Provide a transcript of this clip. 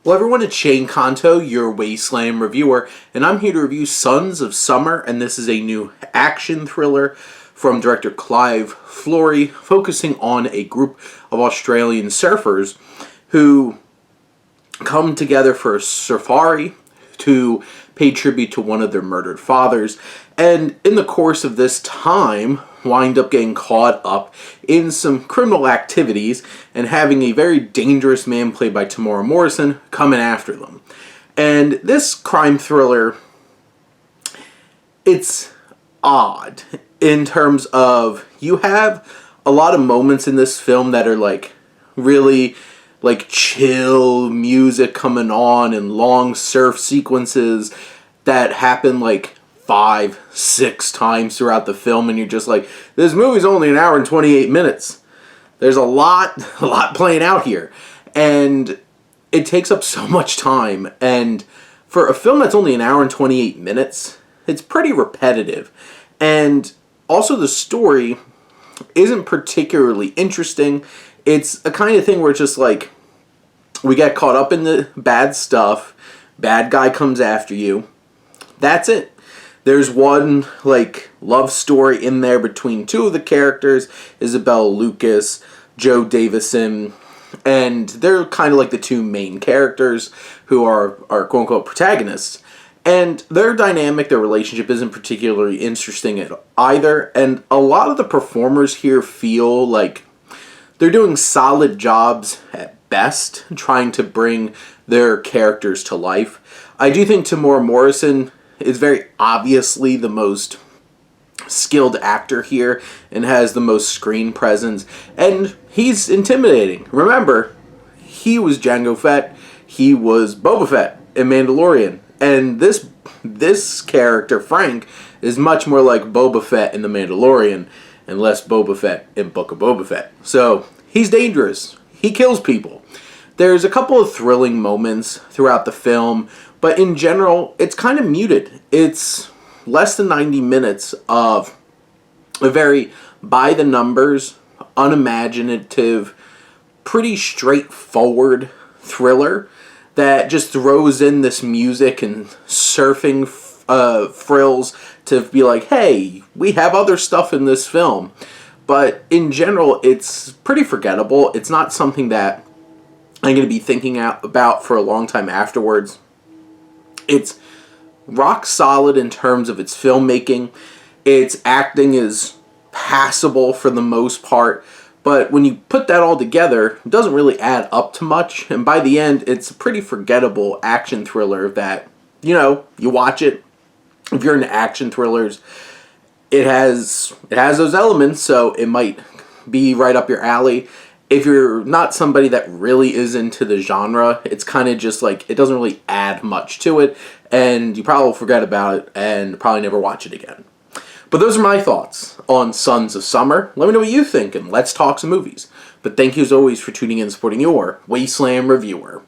Well, everyone, it's Shane Kanto, your Wasteland reviewer, and I'm here to review Sons of Summer, and this is a new action thriller from director Clive Flory, focusing on a group of Australian surfers who come together for a surfari to pay tribute to one of their murdered fathers, and in the course of this time wind up getting caught up in some criminal activities and having a very dangerous man played by Tamora Morrison coming after them. And this crime thriller, it's odd in terms of you have a lot of moments in this film that are like really like chill music coming on and long surf sequences that happen like 5-6 times throughout the film, and you're just like, this movie's only an hour and 28 minutes. There's a lot playing out here, and it takes up so much time, and for a film that's only an hour and 28 minutes, it's pretty repetitive, and also the story isn't particularly interesting. It's a kind of thing where it's just like, we get caught up in the bad stuff, bad guy comes after you, that's it. There's one, like, love story in there between two of the characters, Isabel Lucas, Joe Davison, and they're kind of like the two main characters who are quote-unquote protagonists. And their dynamic, their relationship isn't particularly interesting at either, and a lot of the performers here feel like they're doing solid jobs at best, trying to bring their characters to life. I do think Tamora Morrison is very obviously the most skilled actor here and has the most screen presence, and he's intimidating. Remember, he was Jango Fett, he was Boba Fett in Mandalorian, and this character, Frank, is much more like Boba Fett in The Mandalorian and less Boba Fett in Book of Boba Fett. So, he's dangerous. He kills people. There's a couple of thrilling moments throughout the film, but in general, it's kind of muted. It's less than 90 minutes of a very by-the-numbers, unimaginative, pretty straightforward thriller that just throws in this music and surfing frills to be like, hey, we have other stuff in this film. But in general, it's pretty forgettable. It's not something that I'm going to be thinking about for a long time afterwards. It's rock solid in terms of its filmmaking. Its acting is passable for the most part. But when you put that all together, it doesn't really add up to much. And by the end, it's a pretty forgettable action thriller that, you know, you watch it. If you're into action thrillers, it has those elements, so it might be right up your alley. If you're not somebody that really is into the genre, it's kind of just like, it doesn't really add much to it, and you probably will forget about it and probably never watch it again. But those are my thoughts on Sons of Summer. Let me know what you think, and let's talk some movies. But thank you as always for tuning in and supporting your Wasteland reviewer.